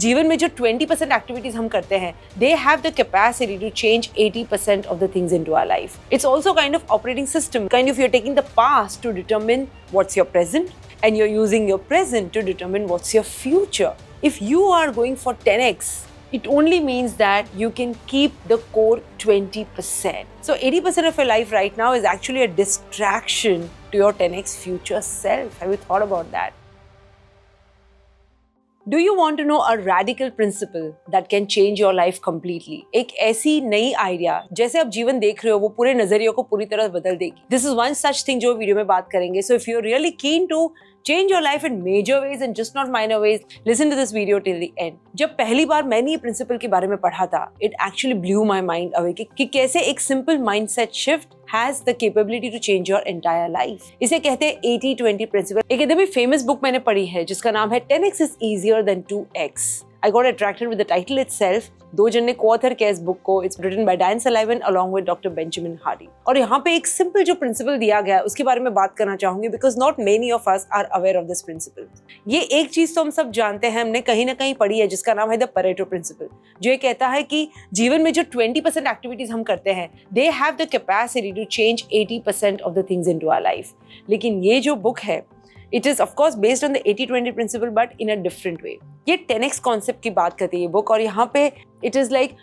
जीवन में जो 20% एक्टिविटीज हम करते हैं, they have the capacity to change 80% of the things into our life. It's also kind of operating system. Kind of you're taking the past to determine what's your present, and you're using your present to determine what's your future. If you are going for 10x, it only means that you can keep the core 20%. So 80% of your life right now is actually a distraction to your 10x future self. Have you thought about that? Do you want to know a radical principle that can change your life completely? एक ऐसी नई idea जैसे आप जीवन देख रहे हो वो पूरे नजरियों को पूरी तरह बदल देगी. This is one such thing जो वीडियो में बात करेंगे. So if you're really keen to change your life in major ways and just not minor ways, listen to this video till the end. जब पहली बार मैंने ये प्रिंसिपल के बारे में पढ़ा था, it actually blew my mind away कि कैसे एक simple mindset shift has the capability to change your entire life. इसे कहते हैं 80-20 प्रिंसिपल. एक एकदम ही फेमस बुक मैंने पढ़ी है जिसका नाम है 10x is easier than 2x. I got attracted with the title itself. दो जन ने co-author किया इस बुक को. It's written by Dan Sullivan along with Dr. Benjamin Hardy. और यहाँ पे एक simple जो प्रिंसिपल दिया गया है उसके बारे में बात करना चाहूंगी because not many of us are aware of this principle. ये एक चीज तो हम सब जानते हैं, हमने कहीं ना कहीं पढ़ी है जिसका नाम है द Pareto principle, जो ये कहता है कि जीवन में जो 20% एक्टिविटीज हम करते हैं, they have the capacity to change 80% of the things into our life. लेकिन ये जो बुक है, it is of course based on the 80-20 principle but in a different way. ये 10x concept की बात करती है ये बुक, और यहाँ पे it is like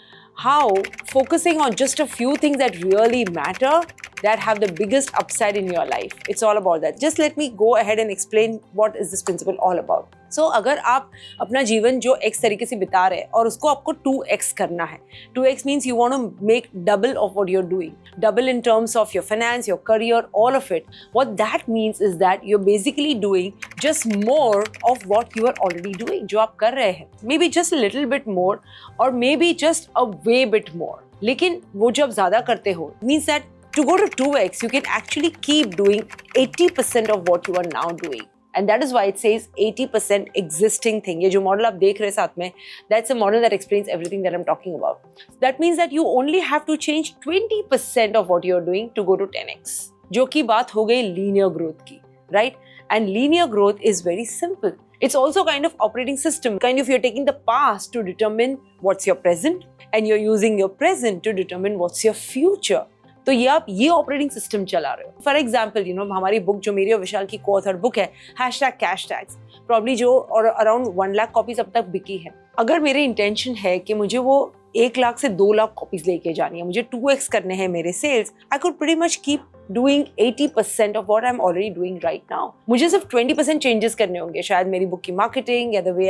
how focusing on just a few things that really matter, that have the biggest upside in your life. It's all about that. Just let me go ahead and explain what is this principle all about. So अगर आप अपना जीवन जो x तरीके से बिता रहे हैं और उसको आपको 2x करना है. 2x means you want to make double of what you're doing. Double in terms of your finance, your career, all of it. What that means is that you're basically doing just more of what you are already doing. जो आप कर रहे हैं. Maybe just a little bit more or maybe just a way bit more. लेकिन वो जो आप ज़्यादा करते हो means that to go to 2x, you can actually keep doing 80% of what you are now doing. And that is why it says 80% existing thing. ये जो model आप देख रहे हैं साथ में, that's a model that explains everything that I'm talking about. That means that you only have to change 20% of what you're doing to go to 10x. जो की बात हो गई linear growth की, right? And linear growth is very simple. It's also kind of operating system. Kind of you're taking the past to determine what's your present, and you're using your present to determine what's your future. तो ये आप ये operating system चला रहे हो. For example हमारी book जो मेरी और विशाल की को-ऑथर बुक है #CashTags, प्रॉब्ली जो और अराउंड 1 लाख कॉपीज अब तक बिकी है. अगर मेरे इंटेंशन है कि मुझे वो 1 लाख से 2 लाख कॉपीज लेके जानी है, मुझे 2x करने हैं मेरे sales, I could pretty much keep doing 80% of what I'm already doing right now. मुझे सिर्फ 20% चेंजेस करने होंगे, शायद मेरी बुक की मार्केटिंग या the way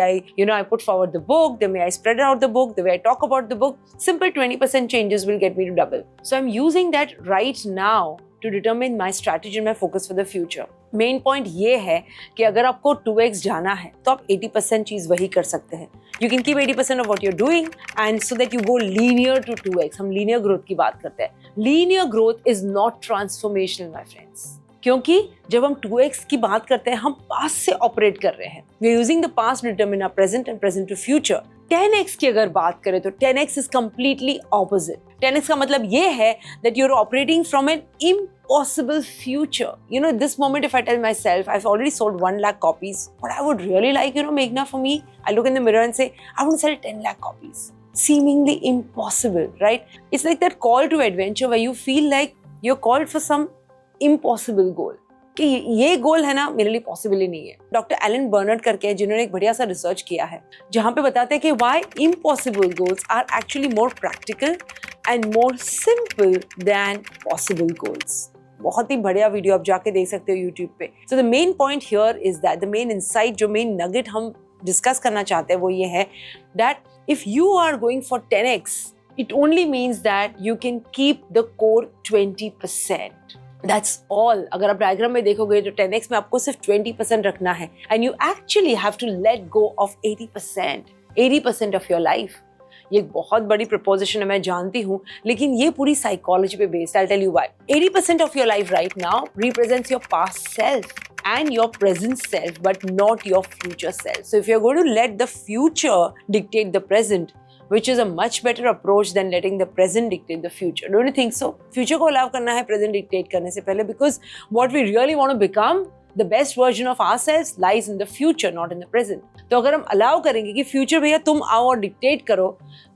I put forward the book, the way I spread out the book, the way I talk about the book. Simple 20% changes will get me to double. So I'm using that right now to determine my strategy and my focus for the future. Main point ये है कि अगर आपको 2x जाना है तो आप 80% चीज वही कर सकते हैं. You can keep 80% of what you're doing and so that you go linear to 2x. हम linear growth की बात करते हैं. Linear growth is not transformational, my friends. क्योंकि जब हम 2x की बात करते हैं, हम पास्ट से ऑपरेट कर रहे हैं. We are using the past to determine our present and present to future. 10x की अगर बात करें तो 10x is completely opposite. 10x का मतलब ये है that you're operating from an impossible future. This moment if I tell myself I've already sold 1 lakh copies, what I would really like, Meghna, for me, I look in the mirror and say, I want to sell 10 lakh copies. Seemingly impossible, right? It's like that call to adventure where you feel like you're called for some impossible goal. कि ये गोल है ना, मेरे लिए possible ही नहीं है. Doctor Elon Bernard करके जिन्होंने एक बढ़िया सा रिसर्च किया है जहाँ पे बताते हैं कि why impossible goals are actually more practical and more simple than possible goals. बहुत ही बढ़िया वीडियो आप जाके देख सकते हो यूट्यूब पे. So the main point here is that the main insight, जो मेन नगेट हम डिस्कस करना चाहते हैं वो ये है that if you are going for 10x, it only means that you can keep the core 20%. That's all. अगर आप डायग्राम में देखोगे तो 10x में आपको सिर्फ 20% रखना है and you actually have to let go of 80% of your life. ये एक बहुत बड़ी प्रपोजिशन है, मैं जानती हूँ, लेकिन ये पूरी साइकोलॉजी पे based. I'll tell you why. 80% of your life right now represents your past self and your present self, but not your future self. So if you're going to let the future dictate the present, which is a much better approach than letting the present dictate the future. Don't you think so? Future को allow करना है present dictate करने से पहले, because what we really want to become, the best version of ourselves, lies in the future, not in the present. तो अगर हम allow करेंगे कि फ्यूचर भैया तुम आओ और डिक्टेट करो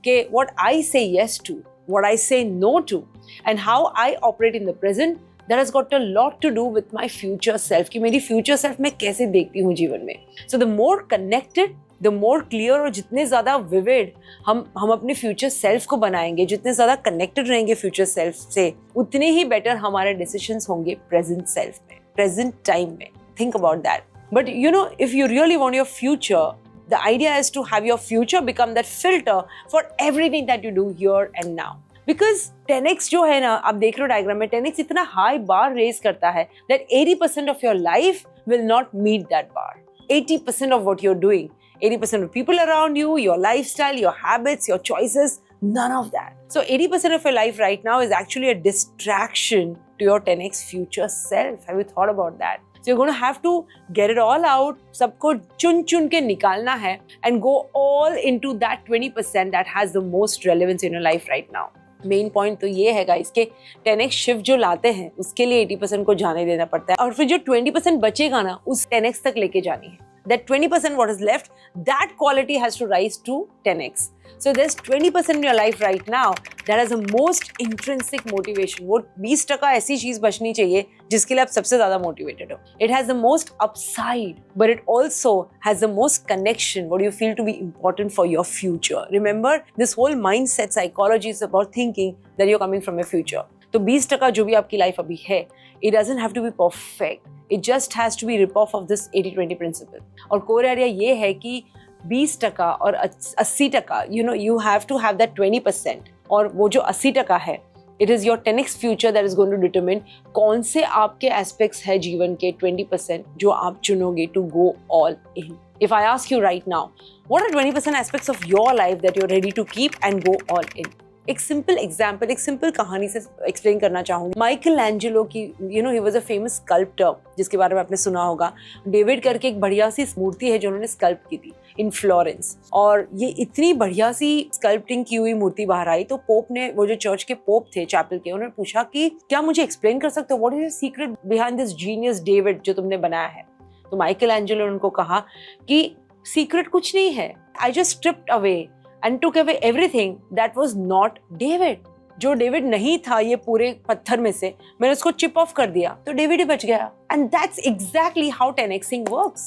कि व्हाट आई से yes to, what I say no to and how I operate in the present, that has got a lot to do with my future self, कि मेरी फ्यूचर सेल्फ मैं कैसे देखती हूँ जीवन में. So the more connected, the more clear, और जितने ज़्यादा विविड हम अपने फ्यूचर सेल्फ को बनाएंगे, जितने ज़्यादा कनेक्टेड रहेंगे फ्यूचर सेल्फ से, उतने ही बेटर हमारे डिसीजंस होंगे प्रेजेंट सेल्फ में, प्रेजेंट टाइम में. Think about that. But you know, if you really want your future, the idea is to have your future become that filter for everything that you do here and now. Because 10x जो है ना, आप देख रहे हो diagram में, 10x इतना high bar raise करता है that 80% of your life will not meet that bar. 80% of what you're doing, 80% of people around you, your lifestyle, your habits, your choices, none of that. So 80% of your life right now is actually a distraction to your 10x future self. Have you thought about that? So you're going to have to get it all out, सबको चुन चुन के निकालना है and go all into that 20% that has the most relevance in your life right now. Main point तो ये है guys कि 10x शिफ्ट जो लाते हैं उसके लिए 80% को जाने देना पड़ता है, और फिर जो 20% बचेगा ना, उस 10x तक लेके जानी है. That 20% what is left, that quality has to rise to 10x. So there's 20% in your life right now that has the most intrinsic motivation. वो 20% ऐसी चीज बचनी चाहिए जिसके लिए आप सबसे ज्यादा motivated हो. It has the most upside, but it also has the most connection, what you feel to be important for your future. Remember, this whole mindset psychology is about thinking that you're coming from your future. तो 20% जो भी आपकी life अभी है, it doesn't have to be perfect. It just has to be rip off of this 80-20 principle. और core area ये है कि 20% और 80%, you know, you have to have that 20%. और वो जो 80% है, it is your 10x future that is going to determine कौन से आपके aspects है जीवन के 20% जो आप चुनोगे to go all in. If I ask you right now, what are 20% aspects of your life that you're ready to keep and go all in? एक simple example, एक सिंपल कहानी से एक्सप्लेन करना चाहूंगी. माइकल एंजेलो की, you know, he was a famous sculptor, जिसके बारे में आपने सुना होगा. डेविड करके एक बढ़िया सी मूर्ति है जो उन्होंने स्कल्प्ट की थी इन फ्लोरेंस, और ये इतनी बढ़िया सी स्कल्प्टिंग की हुई मूर्ति बाहर आई तो पोप ने, वो जो चर्च के पोप थे चैपल के, उन्होंने पूछा कि क्या मुझे एक्सप्लेन कर सकते हो, what is the secret behind this genius David जो तुमने बनाया है. तो माइकल एंजेलो ने उनको कहा कि सीक्रेट कुछ नहीं है, I just stripped away and took away everything that was not David. जो डेविड नहीं था ये पूरे पत्थर में से, मैंने उसको चिप ऑफ कर दिया तो डेविड ही बच गया. And that's exactly how 10xing works.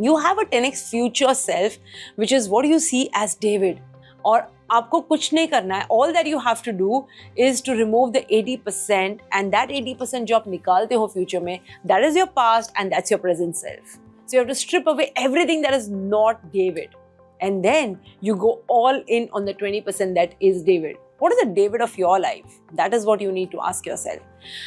You have a 10x future self which is what you see as David. और आपको कुछ नहीं करना है. All that you have to do is to remove the 80%, and that 80% जो आप निकालते हो फ्यूचर में, that is your past and that's your present self. So you have to strip away everything that is not David. And then you go all in on the 20% that is David. What is the David of your life? That is what you need to ask yourself.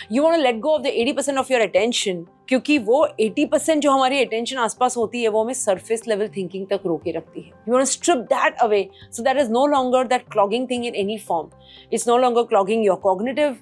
You want to let go of the 80% of your attention, क्योंकि वो 80% जो हमारी attention आसपास होती है वो हमें surface level thinking तक रोके रखती है. You want to strip that away so that is no longer that clogging thing in any form. It's no longer clogging your cognitive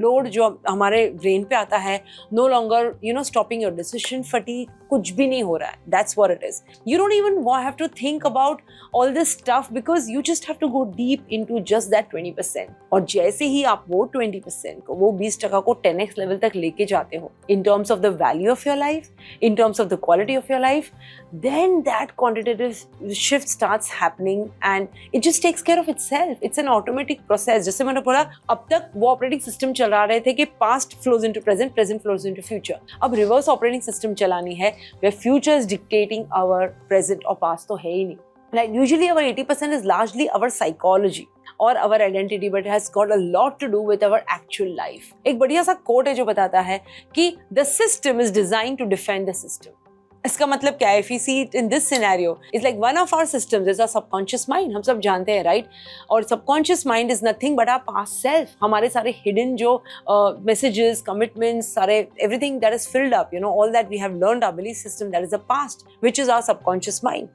load जो हमारे ब्रेन पे आता है. No longer, you know, stopping your decision fatigue. कुछ भी नहीं हो रहा है. That's what it is. You don't even have to think about all this stuff because you just have to go deep into just that 20%. और जैसे ही आप वो 20% को, वो 20% को 10x लेवल तक लेके जाते हो in terms of the value of your life, in terms of the quality of your life, then that quantitative shift starts happening and it just takes care of itself. It's an automatic process. जैसे मैंने बोला, अब तक वो operating system चला रहे थे कि past flows into present, present flows into future. अब रिवर्स ऑपरेटिंग सिस्टम चलानी है where future is dictating our present और past तो है ही नहीं. Like usually our 80% is largely our psychology or our identity, but it has got a lot to do with our actual life. एक बढ़िया सा coat है जो बताता है कि the system is designed to defend the system. इसका मतलब क्या है? If we see it in this scenario, it's like one of our systems is our subconscious mind. हम सब जानते हैं, right? और subconscious mind is nothing but our past self. हमारे सारे hidden जो messages, commitments, सारे everything that is filled up, you know, all that we have learned, our belief system, that is the past, which is our subconscious mind.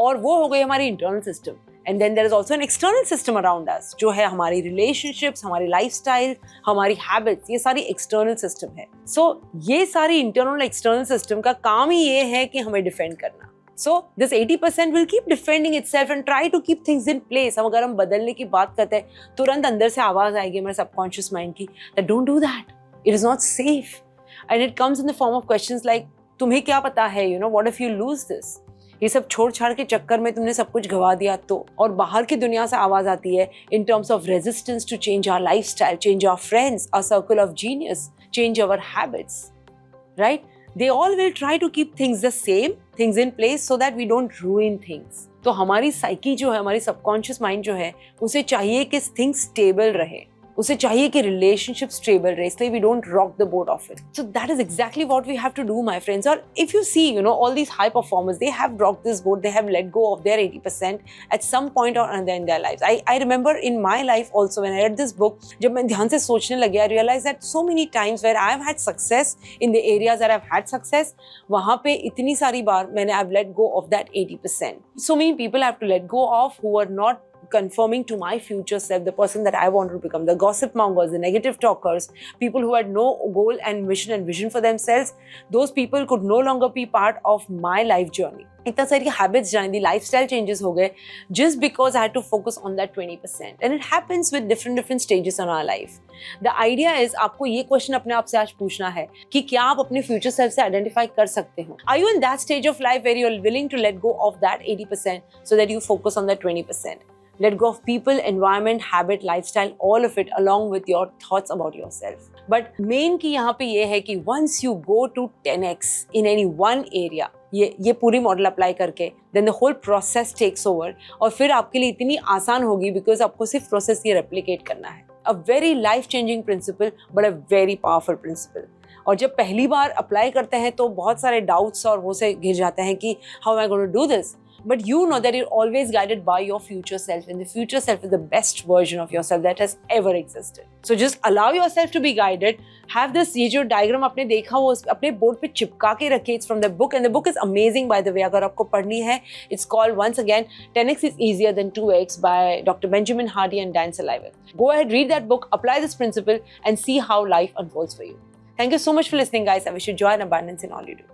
और वो हो गई हमारी internal system. And then there is also an external system around us, जो है हमारी relationships, हमारी lifestyle, हमारी habits, ये सारी external system है. So ये सारी internal external system का काम ही ये है कि हमें defend करना. So this 80% will keep defending itself and try to keep things in place. हम अगर हम बदलने की बात करते हैं, तुरंत अंदर से आवाज आएगी हमारे subconscious mind की that don't do that. It is not safe. And it comes in the form of questions like, तुम्हें क्या पता है, you know, what if you lose this? ये सब छोड़ छाड़ के चक्कर में तुमने सब कुछ गवा दिया तो, और बाहर की दुनिया से आवाज आती है in terms of resistance to change our lifestyle, change our friends, our circle of genius, change our habits, right? They all will try to keep things the same, things in place so that we don't ruin things. तो हमारी psyche जो है, हमारी subconscious mind जो है, उसे चाहिए कि थिंग्स स्टेबल रहे, उसे चाहिए कि रिलेशनशिप स्टेबल रहे, इसलिए we don't rock the boat of it. So that is exactly what we have to do my friends. और if you see all these high performers, they have rocked this boat, they have let go of their 80% at some point or another in their lives. I remember in my life also when I read this book, जब मैं ध्यान से सोचने लगी, I realized that so many times where I have had success in the areas that I've had success, वहाँ पे इतनी सारी बार मैंने I've let go of that 80%. So many people I have to let go of who are not conforming to my future self, the person that I wanted to become, the gossip mongers, the negative talkers, people who had no goal and mission and vision for themselves. Those people could no longer be part of my life journey. इतना सारी habits जाने दी, lifestyle changes हो गए just because I had to focus on that 20%. And it happens with different stages in our life. The idea is आपको ये question अपने आप से आज पूछना है कि क्या आप अपने फ्यूचर सेल्फ से आइडेंटिफाई कर सकते हो? Are you in that stage of life where you are willing to let go of that 80% so that you focus on that 20%? Let go of people, environment, habit, lifestyle, all of it along with your thoughts about yourself. But main की यहाँ पे ये है कि once you go to 10x in any one area, ये पूरी model apply करके, then the whole process takes over. और फिर आपके लिए इतनी आसान होगी because आपको सिर्फ प्रोसेस ये रेप्लिकेट करना है. A very life-changing principle, but a very powerful principle. और जब पहली बार अप्लाई करते हैं तो बहुत सारे डाउट्स और वो से घिर जाते हैं कि how am I going to do this? But you know that you're always guided by your future self, and the future self is the best version of yourself that has ever existed. So just allow yourself to be guided. Have this, ये जो diagram आपने देखा वो अपने board पे चिपका के रखिए. It's from the book and the book is amazing by the way. अगर आपको पढ़नी है, it's called once again 10x is easier than 2x by Dr. Benjamin Hardy and Dan Sullivan. Go ahead, read that book, apply this principle, and see how life unfolds for you. Thank you so much for listening, guys. I wish you joy and abundance in all you do.